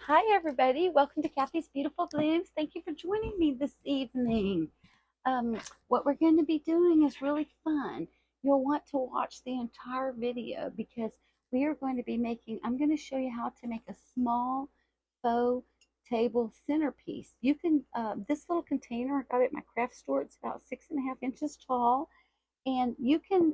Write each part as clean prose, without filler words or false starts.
Hi, everybody. Welcome to Kathy's Beautiful Blooms. Thank you for joining me this evening. What we're going to be doing is really fun. You'll want to watch the entire video because we are going to be I'm going to show you how to make a small faux table centerpiece. You can, this little container, I got it at my craft store. It's about 6.5 inches tall. And you can,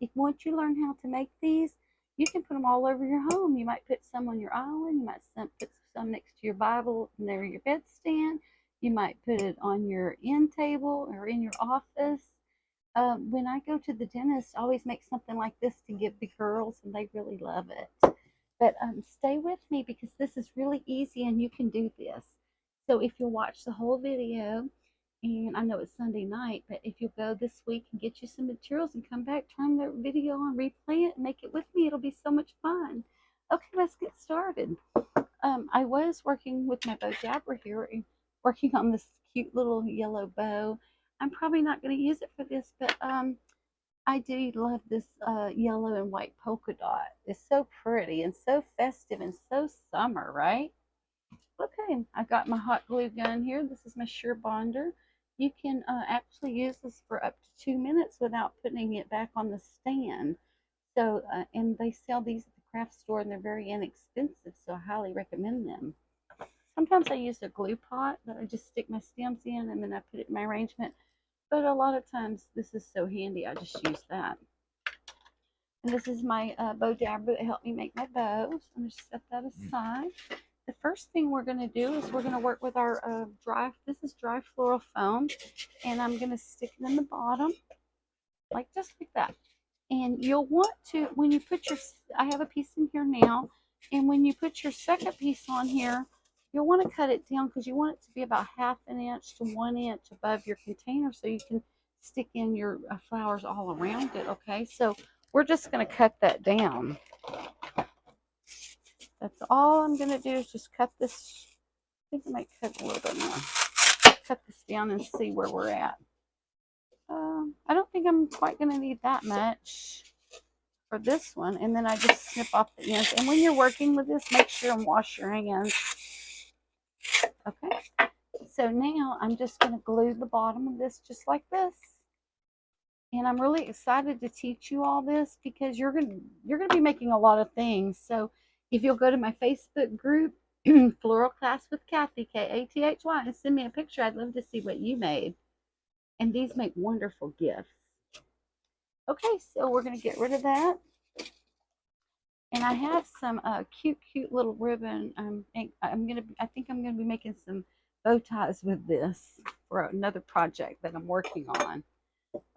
if once you learn how to make these, you can put them all over your home. You might put some on your island. You might put some next to your Bible near your bedstand. You might put it on your end table or in your office. When I go to the dentist, I always make something like this to give the girls, and they really love it. But stay with me because this is really easy and you can do this. So if you'll watch the whole video, and I know it's Sunday night, but if you'll go this week and get you some materials and come back, turn the video on, replay it, and make it with me, it'll be so much fun. Okay, let's get started. I was working with my bow dabber here, working on this cute little yellow bow. I'm probably not going to use it for this, but I do love this yellow and white polka dot. It's so pretty and so festive and so summer, right? Okay, I got my hot glue gun here. This is my Sure Bonder. You can actually use this for up to 2 minutes without putting it back on the stand. So, and they sell these at the craft store and they're very inexpensive, so I highly recommend them. Sometimes I use a glue pot that I just stick my stems in and then I put it in my arrangement. But a lot of times this is so handy, I just use that. And this is my bow dabber that helped me make my bows. I'm going to set that aside. The first thing we're going to do is we're going to work with our this is dry floral foam, and I'm going to stick it in the bottom, like just like that. And you'll want to, when you put I have a piece in here now, and when you put your second piece on here, you'll want to cut it down because you want it to be about 1/2 inch to 1 inch above your container so you can stick in your flowers all around it, okay? So we're just going to cut that down. That's all I'm going to do is just cut this. I think I might cut a little bit more. Cut this down and see where we're at. I don't think I'm quite going to need that much for this one. And then I just snip off the ends. And when you're working with this, make sure and wash your hands. Okay. So now I'm just going to glue the bottom of this just like this. And I'm really excited to teach you all this because you're going to be making a lot of things. So if you'll go to my Facebook group, Floral Class with Kathy, Kathy, and send me a picture. I'd love to see what you made. And these make wonderful gifts. Okay, so we're going to get rid of that. And I have some cute little ribbon. I think I'm going to be making some bow ties with this for another project that I'm working on.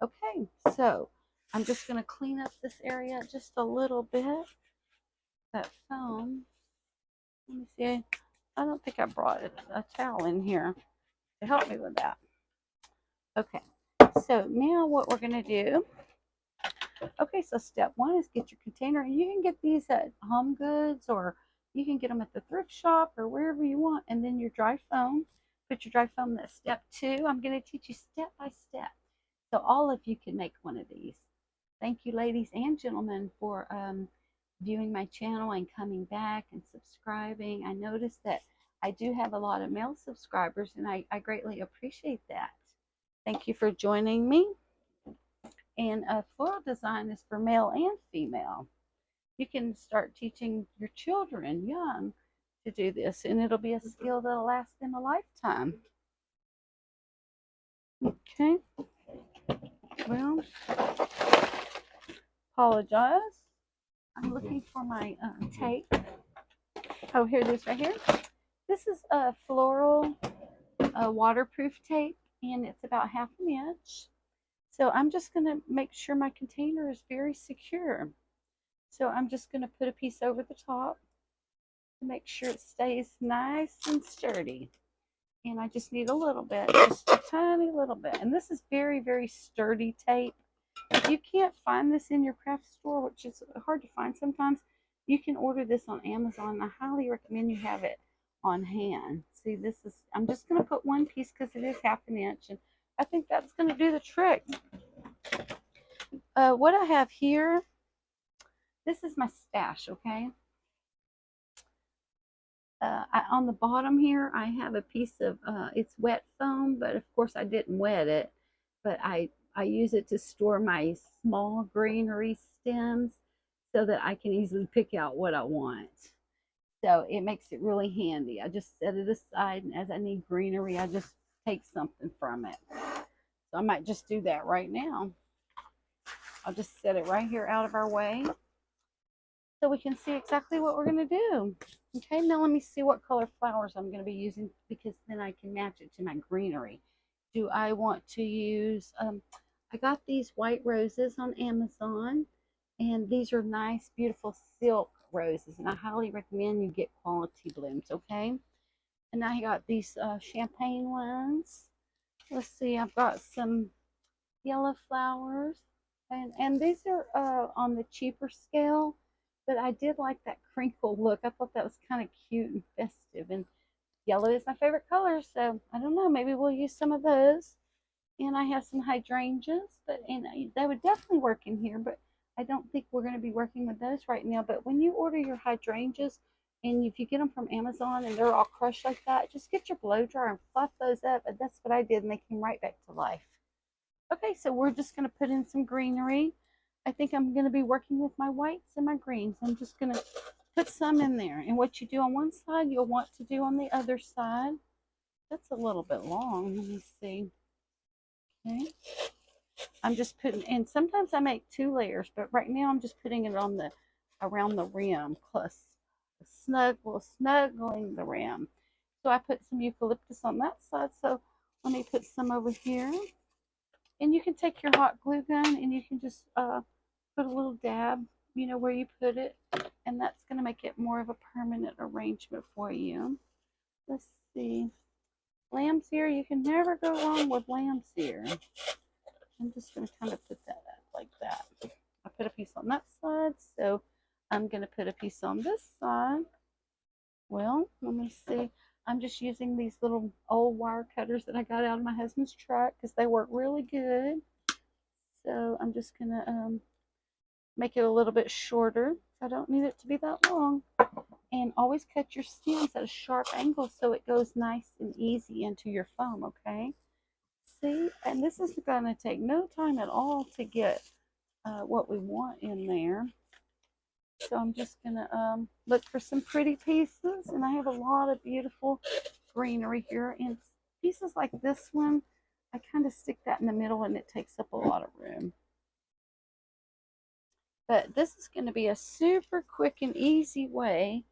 Okay, so I'm just going to clean up this area just a little bit. That foam. Let me see. I don't think I brought a towel in here to help me with that. Okay, so now what we're going to do. Okay, so step one is get your container. And you can get these at Home Goods or you can get them at the thrift shop or wherever you want. And then your dry foam. Put your dry foam. That's step two. I'm going to teach you step by step. So all of you can make one of these. Thank you, ladies and gentlemen, for viewing my channel and coming back and subscribing. I noticed that I do have a lot of male subscribers, and I greatly appreciate that. Thank you for joining me. And floral design is for male and female. You can start teaching your children young to do this, and it'll be a skill that'll last them a lifetime. Okay. Well, apologize. I'm looking for my tape. Oh, here it is right here. This is a floral waterproof tape, and it's about 1/2 inch. So I'm just going to make sure my container is very secure. So I'm just going to put a piece over the top to make sure it stays nice and sturdy. And I just need a little bit, just a tiny little bit. And this is very, very sturdy tape. If you can't find this in your craft store, which is hard to find sometimes, you can order this on Amazon. I highly recommend you have it on hand. See, this is, I'm just going to put one piece because it is 1/2 inch. And I think that's going to do the trick. What I have here, this is my stash, okay? On the bottom here, I have a piece of, it's wet foam, but of course I didn't wet it. But I use it to store my small greenery stems so that I can easily pick out what I want. So it makes it really handy. I just set it aside, and as I need greenery, I just take something from it. So I might just do that right now. I'll just set it right here out of our way so we can see exactly what we're going to do. Okay, now let me see what color flowers I'm going to be using, because then I can match it to my greenery. Do I want to use, I got these white roses on Amazon, and these are nice, beautiful silk roses, and I highly recommend you get quality blooms, okay? And I got these champagne ones. Let's see, I've got some yellow flowers, and these are on the cheaper scale, but I did like that crinkle look. I thought that was kind of cute and festive, and yellow is my favorite color, so I don't know, maybe we'll use some of those. And I have some hydrangeas, but and they would definitely work in here, but I don't think we're going to be working with those right now. But when you order your hydrangeas, and if you get them from Amazon and they're all crushed like that, just get your blow dryer and fluff those up, and that's what I did, and they came right back to life. Okay, so we're just going to put in some greenery. I think I'm going to be working with my whites and my greens. I'm just going to put some in there. And what you do on one side, you'll want to do on the other side. That's a little bit long. Let me see. Okay. I'm just putting, and sometimes I make 2 layers, but right now I'm just putting it on the, around the rim, plus snuggling the rim. So I put some eucalyptus on that side. So let me put some over here. And you can take your hot glue gun and you can just put a little dab, you know, where you put it. And that's going to make it more of a permanent arrangement for you. Let's see. Lamb's ear, you can never go wrong with lamb's ear. I'm just going to kind of put that up like that. I put a piece on that side, so I'm going to put a piece on this side. Well, let me see. I'm just using these little old wire cutters that I got out of my husband's truck because they work really good. So I'm just going to make it a little bit shorter. I don't need it to be that long. And always cut your stems at a sharp angle so it goes nice and easy into your foam, okay? See, and this is going to take no time at all to get what we want in there. So I'm just going to look for some pretty pieces, and I have a lot of beautiful greenery here. And pieces like this one, I kind of stick that in the middle, and it takes up a lot of room. But this is going to be a super quick and easy way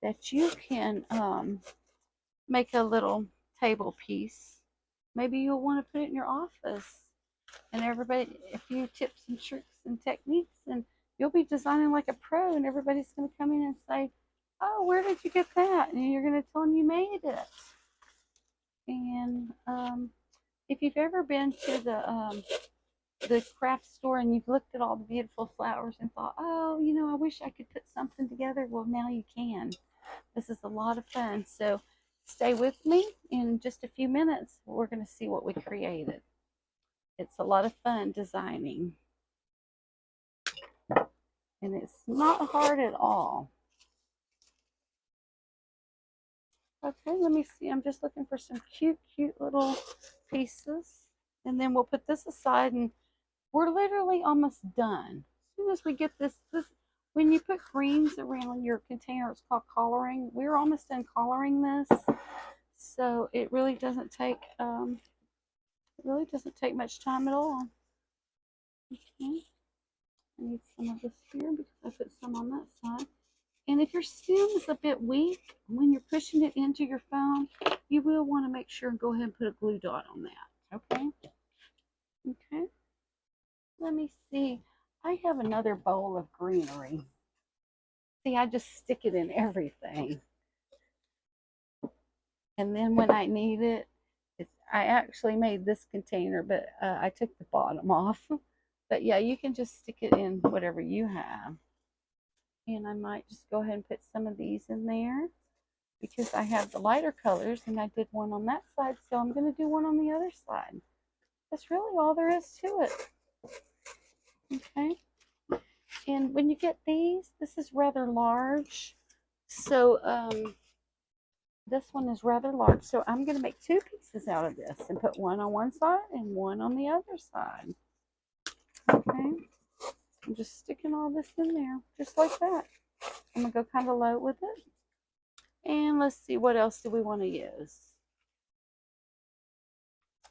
that you can make a little table piece. Maybe you'll want to put it in your office, and everybody, a few tips and tricks and techniques, and you'll be designing like a pro, and everybody's going to come in and say, oh, where did you get that? And you're going to tell them you made it. And if you've ever been to the craft store and you've looked at all the beautiful flowers and thought, oh, you know, I wish I could put something together, well, now you can. This is a lot of fun. So stay with me. In just a few minutes, we're going to see what we created. It's a lot of fun designing. And it's not hard at all. Okay, let me see. I'm just looking for some cute, cute little pieces. And then we'll put this aside, and we're literally almost done. As soon as we get this, when you put greens around your container, it's called collaring. We're almost done collaring this. So it really doesn't take much time at all. Okay. I need some of this here because I put some on that side. And if your stem is a bit weak, when you're pushing it into your foam, you will want to make sure and go ahead and put a glue dot on that. Okay? Okay. Let me see. I have another bowl of greenery. See, I just stick it in everything. And then when I need it, I actually made this container, but I took the bottom off. But yeah, you can just stick it in whatever you have. And I might just go ahead and put some of these in there because I have the lighter colors, and I did one on that side, so I'm going to do one on the other side. That's really all there is to it. Okay. And when you get these, this is rather large. So This one is rather large, so I'm going to make two pieces out of this and put one on one side and one on the other side. Okay, I'm just sticking all this in there, just like that. I'm going to go kind of low with it. And let's see, what else do we want to use?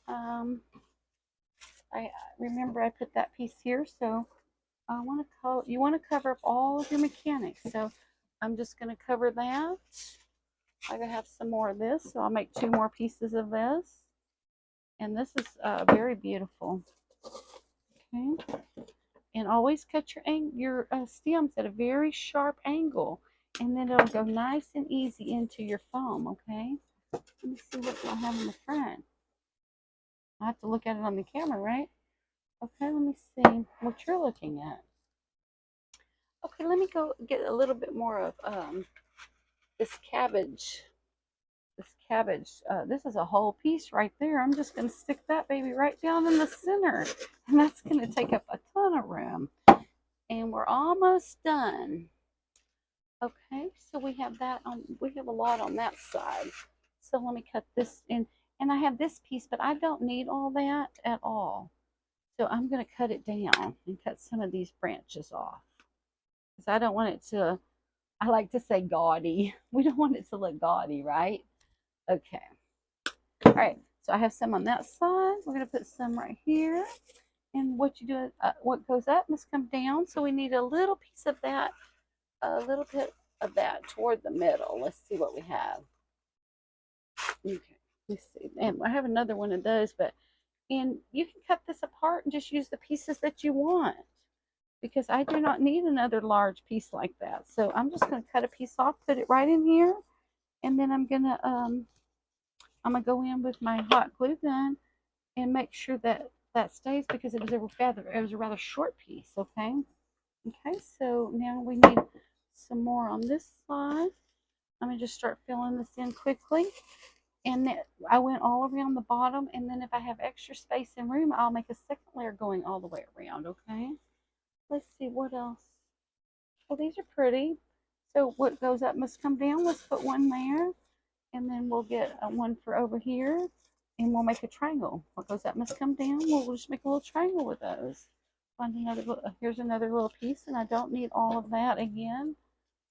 I remember I put that piece here, so I want to you want to cover up all of your mechanics. So I'm just going to cover that. I have some more of this, so I'll make two more pieces of this. And this is very beautiful. Okay, and always cut your stems at a very sharp angle, and then it'll go nice and easy into your foam. Okay, let me see what I have in the front. I have to look at it on the camera, right? Okay, let me see what you're looking at. Okay, let me go get a little bit more of this cabbage. This is a whole piece right there. I'm just going to stick that baby right down in the center, and that's going to take up a ton of room. And we're almost done. Okay, so we have that on. We have a lot on that side. So let me cut this in, and I have this piece, but I don't need all that at all. So I'm going to cut it down and cut some of these branches off because I don't want it to. I like to say gaudy. We don't want it to look gaudy, right? Okay. All right. So I have some on that side. We're going to put some right here. And what you do, what goes up must come down. So we need a little piece of that, a little bit of that toward the middle. Let's see what we have. Okay. Let's see. And I have another one of those, and you can cut this apart and just use the pieces that you want, because I do not need another large piece like that. So I'm just going to cut a piece off, put it right in here, and then I'm gonna go in with my hot glue gun and make sure that that stays, because it was a rather short piece. Okay. Okay. So now we need some more on this side. I'm gonna just start filling this in quickly, and then I went all around the bottom, and then if I have extra space and room, I'll make a second layer going all the way around. Okay. Let's see what else. Oh, these are pretty. So what goes up must come down. Let's put one there, and then we'll get one for over here, and we'll make a triangle. What goes up must come down. We'll just make a little triangle with those. Find another. Here's another little piece, and I don't need all of that again,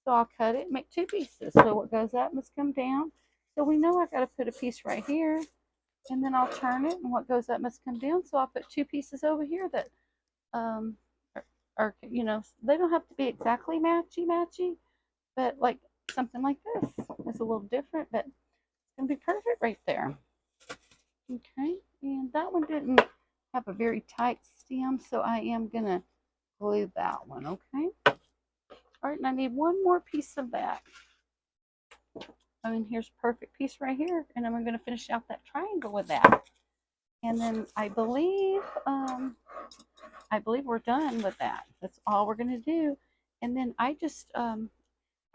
so I'll cut it. Make two pieces. So what goes up must come down. So we know I got to put a piece right here, and then I'll turn it, and what goes up must come down. So I'll put two pieces over here that um are they don't have to be exactly matchy, but like something like this is a little different, but it's gonna be perfect right there. Okay, and that one didn't have a very tight stem, so I am gonna glue that one. Okay, all right, and I need one more piece of that. I mean, here's a perfect piece right here, and I'm gonna finish out that triangle with that. And then I believe we're done with that. That's all we're gonna do. And then I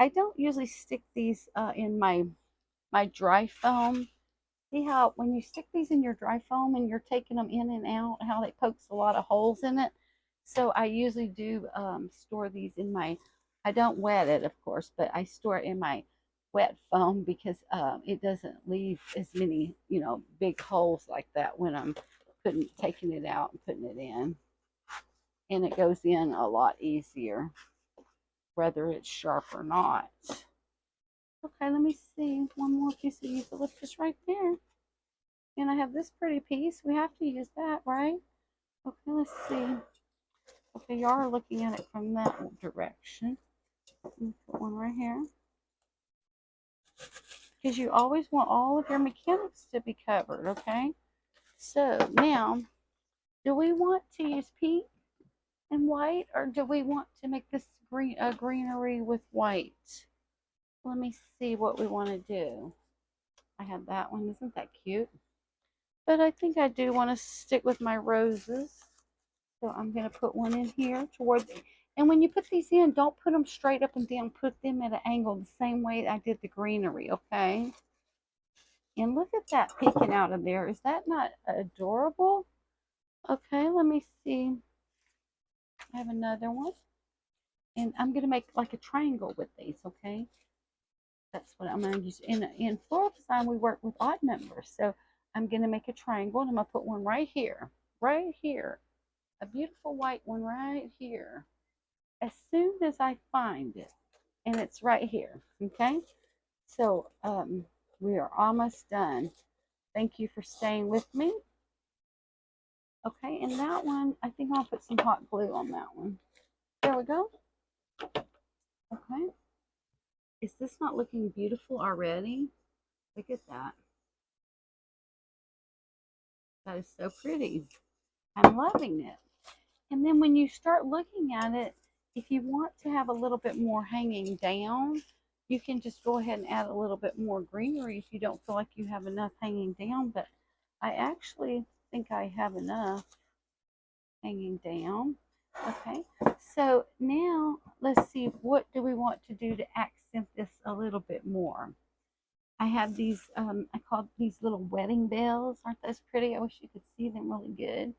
don't usually stick these in my dry foam. See how when you stick these in your dry foam and you're taking them in and out, how it pokes a lot of holes in it. So I usually do store these in I don't wet it, of course, but I store it in my wet foam, because it doesn't leave as many, big holes like that when I'm taking it out and putting it in. And it goes in a lot easier, whether it's sharp or not. Okay, let me see. One more piece of eucalyptus right there. And I have this pretty piece. We have to use that, right? Okay, let's see. Okay, you are looking at it from that direction. Let me put one right here. Because you always want all of your mechanics to be covered, okay? So now, do we want to use pink and white, or do we want to make this greenery with white? Let me see what we want to do. I have that one. Isn't that cute? But I think I do want to stick with my roses. So I'm going to put one in here toward and when you put these in, don't put them straight up and down. Put them at an angle the same way I did the greenery, okay? And look at that peeking out of there. Is that not adorable? Okay, let me see. I have another one. And I'm going to make like a triangle with these, okay? That's what I'm going to use. In floral design, we work with odd numbers. So I'm going to make a triangle, and I'm going to put one right here, a beautiful white one right here. As soon as I find it, and it's right here, okay? So we are almost done. Thank you for staying with me. Okay, and that one, I think I'll put some hot glue on that one. There we go. Okay. Is this not looking beautiful already? Look at that. That is so pretty. I'm loving it. And then when you start looking at it, if you want to have a little bit more hanging down, you can just go ahead and add a little bit more greenery if you don't feel like you have enough hanging down. But I actually think I have enough hanging down. Okay, so now let's see, what do we want to do to accent this a little bit more? I have these, I call these little wedding bells. Aren't those pretty? I wish you could see them really good.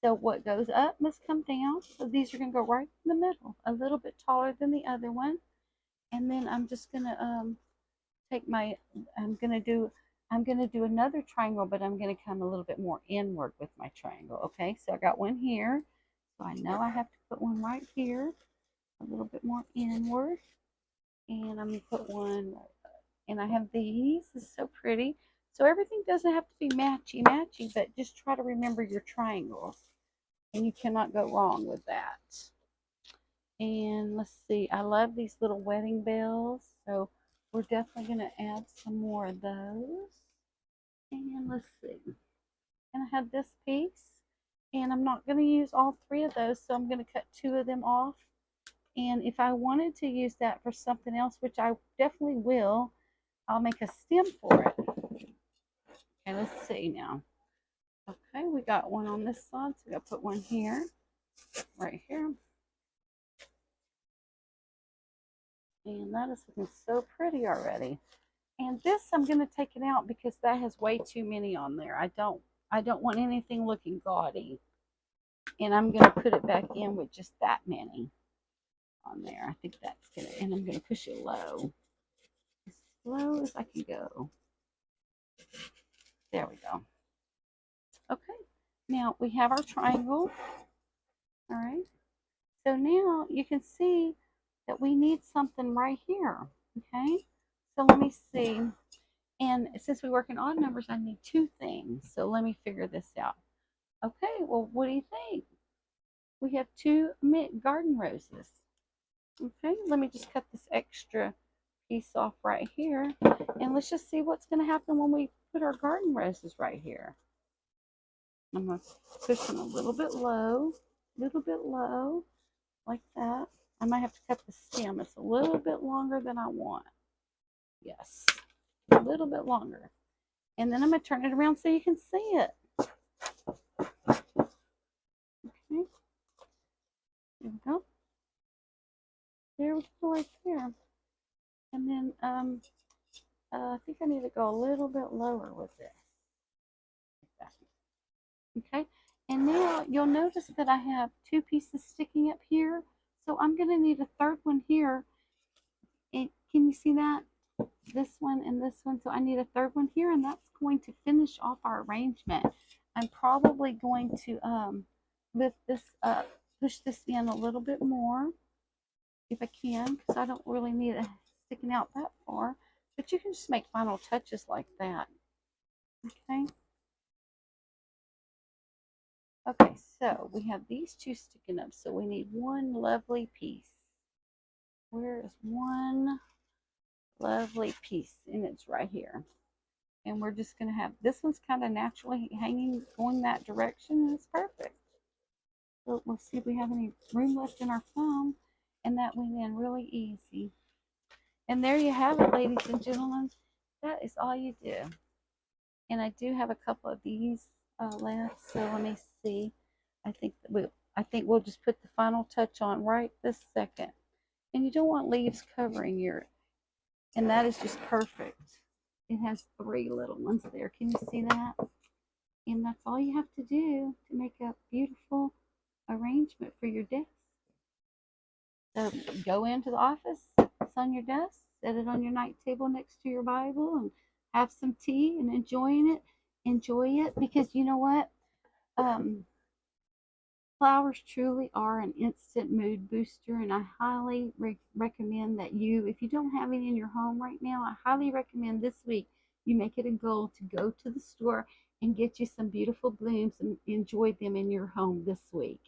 So what goes up must come down. So these are going to go right in the middle, a little bit taller than the other one. And then I'm just going to take my, I'm going to do, I'm going to do another triangle, but I'm going to come a little bit more inward with my triangle. Okay, so I got one here. So I know I have to put one right here, a little bit more inward. And I'm going to put one, and I have these. This is so pretty. So everything doesn't have to be matchy-matchy, but just try to remember your triangles. And you cannot go wrong with that. And let's see, I love these little wedding bells. So we're definitely going to add some more of those. And let's see. And I have this piece. And I'm not going to use all three of those, so I'm going to cut two of them off. And if I wanted to use that for something else, which I definitely will, I'll make a stem for it. Okay, let's see now. Okay, we got one on this side, so we got to put one here, right here. And that is looking so pretty already. And this, I'm going to take it out because that has way too many on there. I don't want anything looking gaudy. And I'm going to put it back in with just that many on there. I think that's going to, and I'm going to push it low. As low as I can go. There we go. Okay, now we have our triangle. All right. So now you can see that we need something right here. Okay. So let me see. And since we work in odd numbers, I need two things. So let me figure this out. Okay. Well, what do you think? We have two garden roses. Okay. Let me just cut this extra piece off right here. And let's just see what's going to happen when we put our garden roses right here. I'm going to push them a little bit low, like that. I might have to cut the stem. It's a little bit longer than I want. Yes, a little bit longer. And then I'm going to turn it around so you can see it. Okay. There we go. There we go right there. And then I think I need to go a little bit lower with this. Okay. And now you'll notice that I have two pieces sticking up here. So I'm going to need a third one here. And can you see that? This one and this one. So I need a third one here, and that's going to finish off our arrangement. I'm probably going to lift this up, push this in a little bit more if I can, because I don't really need it sticking out that far. But you can just make final touches like that. Okay. Okay, so we have these two sticking up, so we need one lovely piece. Where is one lovely piece? And it's right here. And we're just going to have, this one's kind of naturally hanging, going that direction, and it's perfect. So we'll see if we have any room left in our foam, and that went in really easy. And there you have it, ladies and gentlemen. That is all you do. And I do have a couple of these left, so let me see. I think we'll just put the final touch on right this second. And you don't want leaves covering your, and that is just perfect. It has three little ones there. Can you see that? And that's all you have to do to make a beautiful arrangement for your desk. So go into the office, this on your desk, set it on your night table next to your Bible, and have some tea and enjoy it, because you know what? Um, Flowers truly are an instant mood booster, and I highly recommend that if you don't have any in your home right now, I highly recommend this week you make it a goal to go to the store and get you some beautiful blooms and enjoy them in your home this week.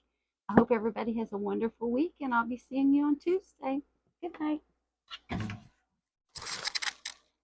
I hope everybody has a wonderful week, and I'll be seeing you on Tuesday. Good night.